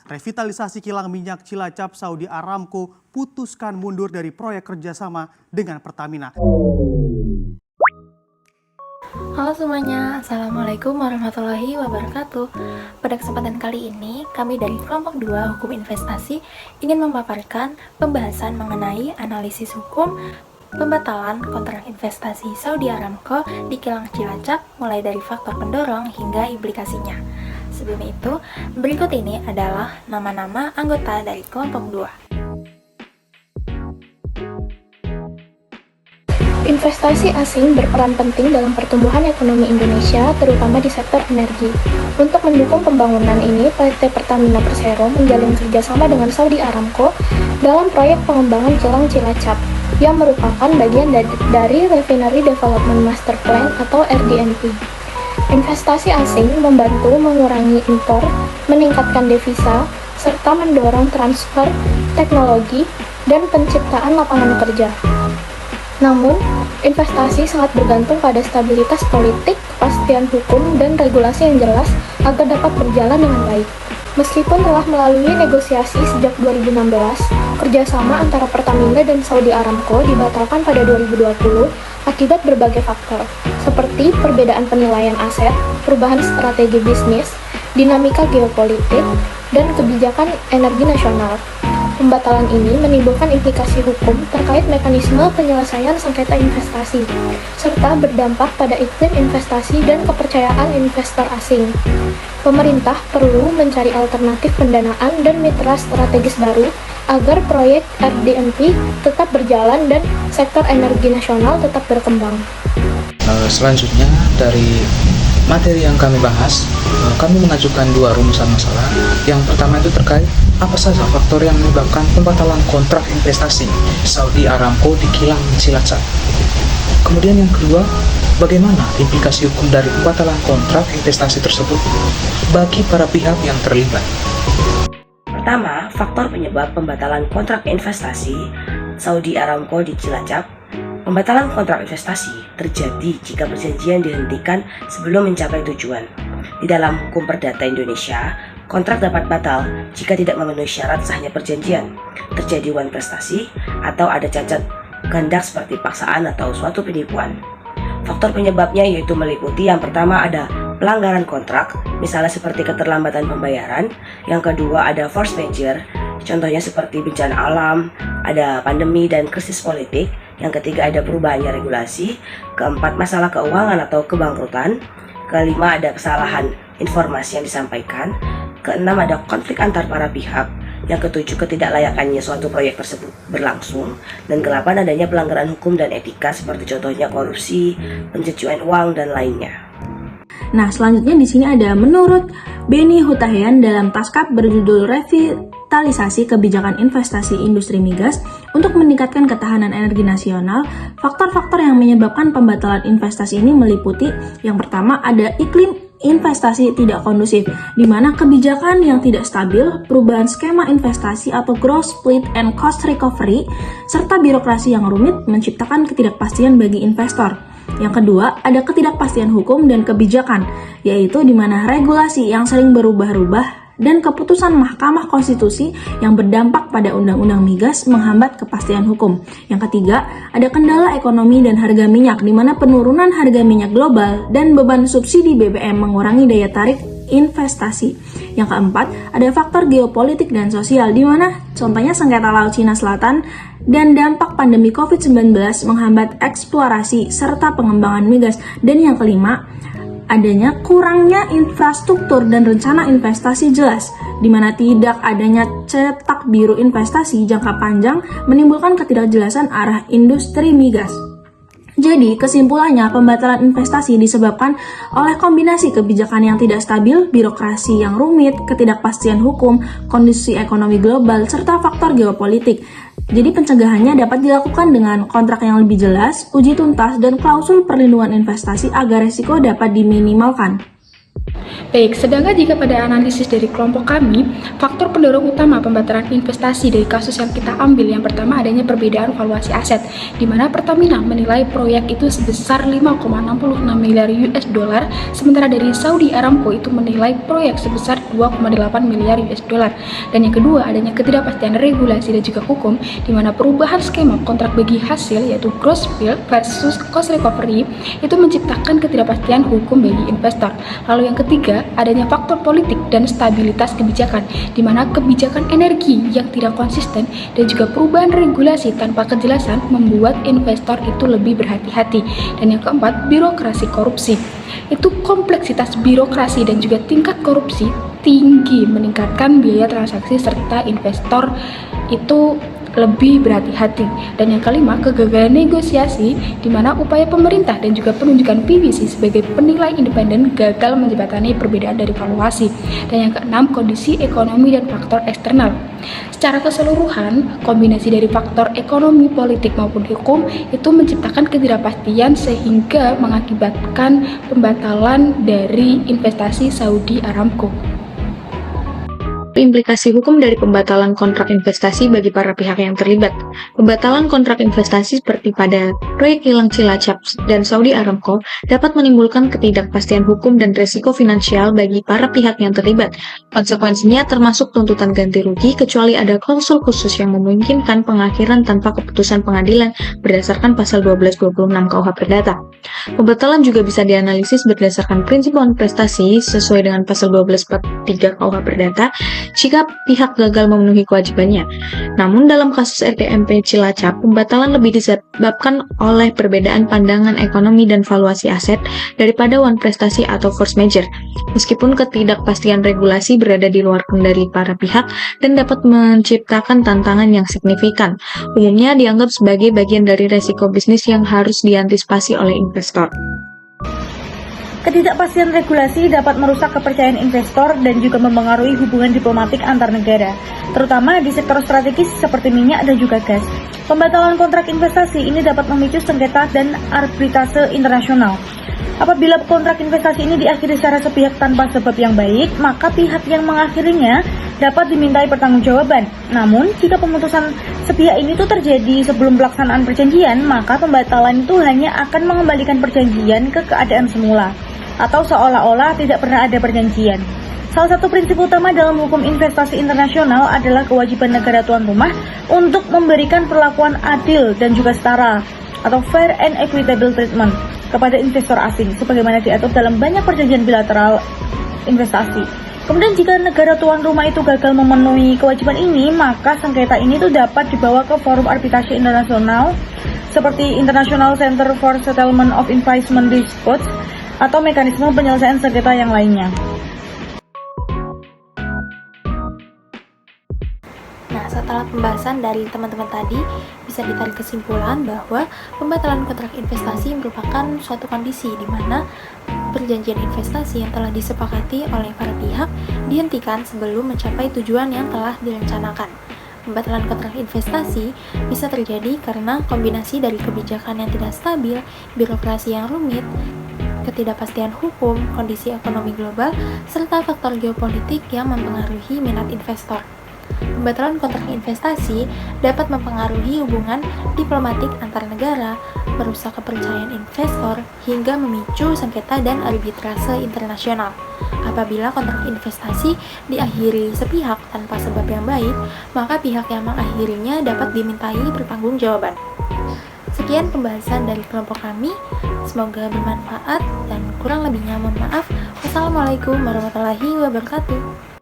Revitalisasi kilang minyak Cilacap Saudi Aramco putuskan mundur dari proyek kerjasama dengan Pertamina. Halo semuanya, Assalamualaikum warahmatullahi wabarakatuh. Pada kesempatan kali ini, kami dari kelompok 2 Hukum Investasi ingin memaparkan pembahasan mengenai analisis hukum pembatalan kontrak investasi Saudi Aramco di kilang Cilacap mulai dari faktor pendorong hingga implikasinya. Sebelum itu, berikut ini adalah nama-nama anggota dari kelompok 2. Investasi asing berperan penting dalam pertumbuhan ekonomi Indonesia, terutama di sektor energi. Untuk mendukung pembangunan ini, PT Pertamina Persero menjalin kerjasama dengan Saudi Aramco dalam proyek pengembangan kilang Cilacap, yang merupakan bagian dari Refinery Development Master Plan atau RDMP. Investasi asing membantu mengurangi impor, meningkatkan devisa, serta mendorong transfer teknologi dan penciptaan lapangan kerja. Namun, investasi sangat bergantung pada stabilitas politik, kepastian hukum, dan regulasi yang jelas agar dapat berjalan dengan baik. Meskipun telah melalui negosiasi sejak 2016, kerjasama antara Pertamina dan Saudi Aramco dibatalkan pada 2020 akibat berbagai faktor, seperti perbedaan penilaian aset, perubahan strategi bisnis, dinamika geopolitik, dan kebijakan energi nasional. Pembatalan ini menimbulkan implikasi hukum terkait mekanisme penyelesaian sengketa investasi, serta berdampak pada iklim investasi dan kepercayaan investor asing. Pemerintah perlu mencari alternatif pendanaan dan mitra strategis baru agar proyek RDMP tetap berjalan dan sektor energi nasional tetap berkembang. Selanjutnya dari materi yang kami bahas, kami mengajukan 2 rumusan masalah. Yang pertama itu terkait apa saja faktor yang menyebabkan pembatalan kontrak investasi Saudi Aramco di kilang Cilacap. Kemudian yang kedua, bagaimana implikasi hukum dari pembatalan kontrak investasi tersebut bagi para pihak yang terlibat. Pertama, faktor penyebab pembatalan kontrak investasi Saudi Aramco di Cilacap. Pembatalan kontrak investasi terjadi jika perjanjian dihentikan sebelum mencapai tujuan. Di dalam hukum perdata Indonesia, kontrak dapat batal jika tidak memenuhi syarat sahnya perjanjian, terjadi wan prestasi, atau ada cacat kehendak seperti paksaan atau suatu penipuan. Faktor penyebabnya yaitu meliputi yang pertama ada pelanggaran kontrak, misalnya seperti keterlambatan pembayaran. Yang kedua ada force majeure, contohnya seperti bencana alam, ada pandemi dan krisis politik. Yang ketiga ada perubahannya regulasi. Keempat masalah keuangan atau kebangkrutan. Kelima ada kesalahan informasi yang disampaikan. Keenam ada konflik antar para pihak. Yang ketujuh ketidaklayakannya suatu proyek tersebut berlangsung. Dan kedelapan adanya pelanggaran hukum dan etika seperti contohnya korupsi, pencucian uang dan lainnya. Nah, selanjutnya di sini ada menurut Beni Hutahian dalam Taskap berjudul Revitalisasi Kebijakan Investasi Industri Migas untuk meningkatkan ketahanan energi nasional. Faktor-faktor yang menyebabkan pembatalan investasi ini meliputi yang pertama ada iklim investasi tidak kondusif, di mana kebijakan yang tidak stabil, perubahan skema investasi atau growth split and cost recovery, serta birokrasi yang rumit menciptakan ketidakpastian bagi investor. Yang kedua, ada ketidakpastian hukum dan kebijakan, yaitu di mana regulasi yang sering berubah-ubah dan keputusan Mahkamah Konstitusi yang berdampak pada Undang-Undang Migas menghambat kepastian hukum. Yang ketiga, ada kendala ekonomi dan harga minyak, di mana penurunan harga minyak global dan beban subsidi BBM mengurangi daya tarik investasi. Yang keempat, ada faktor geopolitik dan sosial, di mana contohnya sengketa Laut Cina Selatan dan dampak pandemi COVID-19 menghambat eksplorasi serta pengembangan migas. Dan yang kelima, adanya kurangnya infrastruktur dan rencana investasi jelas, di mana tidak adanya cetak biru investasi jangka panjang menimbulkan ketidakjelasan arah industri migas. Jadi, kesimpulannya, pembatalan investasi disebabkan oleh kombinasi kebijakan yang tidak stabil, birokrasi yang rumit, ketidakpastian hukum, kondisi ekonomi global, serta faktor geopolitik. Jadi, pencegahannya dapat dilakukan dengan kontrak yang lebih jelas, uji tuntas, dan klausul perlindungan investasi agar risiko dapat diminimalkan. Baik, sedangkan jika pada analisis dari kelompok kami, faktor pendorong utama pembatalan investasi dari kasus yang kita ambil yang pertama adanya perbedaan valuasi aset, di mana Pertamina menilai proyek itu sebesar 5,66 miliar US dollar, sementara dari Saudi Aramco itu menilai proyek sebesar 2,8 miliar US dollar. Dan yang kedua adanya ketidakpastian regulasi dan juga hukum, di mana perubahan skema kontrak bagi hasil yaitu gross bill versus cost recovery itu menciptakan ketidakpastian hukum bagi investor. Lalu yang ketiga adanya faktor politik dan stabilitas kebijakan, di mana kebijakan energi yang tidak konsisten dan juga perubahan regulasi tanpa kejelasan membuat investor itu lebih berhati-hati. Dan yang keempat, birokrasi korupsi. Itu kompleksitas birokrasi dan juga tingkat korupsi tinggi, meningkatkan biaya transaksi serta investor itu lebih berhati-hati. Dan yang kelima, kegagalan negosiasi, di mana upaya pemerintah dan juga penunjukan PwC sebagai penilai independen gagal menjembatani perbedaan dari valuasi. Dan yang keenam, kondisi ekonomi dan faktor eksternal. Secara keseluruhan, kombinasi dari faktor ekonomi, politik maupun hukum itu menciptakan ketidakpastian sehingga mengakibatkan pembatalan dari investasi Saudi Aramco. Implikasi hukum dari pembatalan kontrak investasi bagi para pihak yang terlibat. Pembatalan kontrak investasi seperti pada proyek kilang Cilacap dan Saudi Aramco dapat menimbulkan ketidakpastian hukum dan resiko finansial bagi para pihak yang terlibat. Konsekuensinya termasuk tuntutan ganti rugi kecuali ada klausul khusus yang memungkinkan pengakhiran tanpa keputusan pengadilan berdasarkan pasal 1226 KUH Perdata. Pembatalan juga bisa dianalisis berdasarkan prinsip prestasi sesuai dengan pasal 1243 KUH Perdata jika pihak gagal memenuhi kewajibannya. Namun dalam kasus RTMP Cilacap, pembatalan lebih disebabkan oleh perbedaan pandangan ekonomi dan valuasi aset daripada prestasi atau force majeure. Meskipun ketidakpastian regulasi berada di luar kendali para pihak dan dapat menciptakan tantangan yang signifikan, umumnya dianggap sebagai bagian dari resiko bisnis yang harus diantisipasi oleh investor. Ketidakpastian regulasi dapat merusak kepercayaan investor dan juga mempengaruhi hubungan diplomatik antar negara, terutama di sektor strategis seperti minyak dan juga gas. Pembatalan kontrak investasi ini dapat memicu sengketa dan arbitrase internasional. Apabila kontrak investasi ini diakhiri secara sepihak tanpa sebab yang baik, maka pihak yang mengakhirinya dapat dimintai pertanggungjawaban. Namun, jika pemutusan sepihak ini tuh terjadi sebelum pelaksanaan perjanjian, maka pembatalan itu hanya akan mengembalikan perjanjian ke keadaan semula, atau seolah-olah tidak pernah ada perjanjian. Salah satu prinsip utama dalam hukum investasi internasional adalah kewajiban negara tuan rumah untuk memberikan perlakuan adil dan juga setara atau fair and equitable treatment kepada investor asing sebagaimana diatur dalam banyak perjanjian bilateral investasi. Kemudian jika negara tuan rumah itu gagal memenuhi kewajiban ini, maka sengketa ini tuh dapat dibawa ke forum arbitrasi internasional seperti International Center for Settlement of Investment Disputes atau mekanisme penyelesaian sengketa yang lainnya. Nah, setelah pembahasan dari teman-teman tadi, bisa ditarik kesimpulan bahwa pembatalan kontrak investasi merupakan suatu kondisi di mana perjanjian investasi yang telah disepakati oleh para pihak dihentikan sebelum mencapai tujuan yang telah direncanakan. Pembatalan kontrak investasi bisa terjadi karena kombinasi dari kebijakan yang tidak stabil, birokrasi yang rumit, ketidakpastian hukum, kondisi ekonomi global, serta faktor geopolitik yang mempengaruhi minat investor. Pembatalan kontrak investasi dapat mempengaruhi hubungan diplomatik antar negara, merusak kepercayaan investor, hingga memicu sengketa dan arbitrase internasional. Apabila kontrak investasi diakhiri sepihak tanpa sebab yang baik, maka pihak yang mengakhirinya dapat dimintai pertanggungjawaban. Sekian pembahasan dari kelompok kami, semoga bermanfaat dan kurang lebihnya mohon maaf. Wassalamualaikum warahmatullahi wabarakatuh.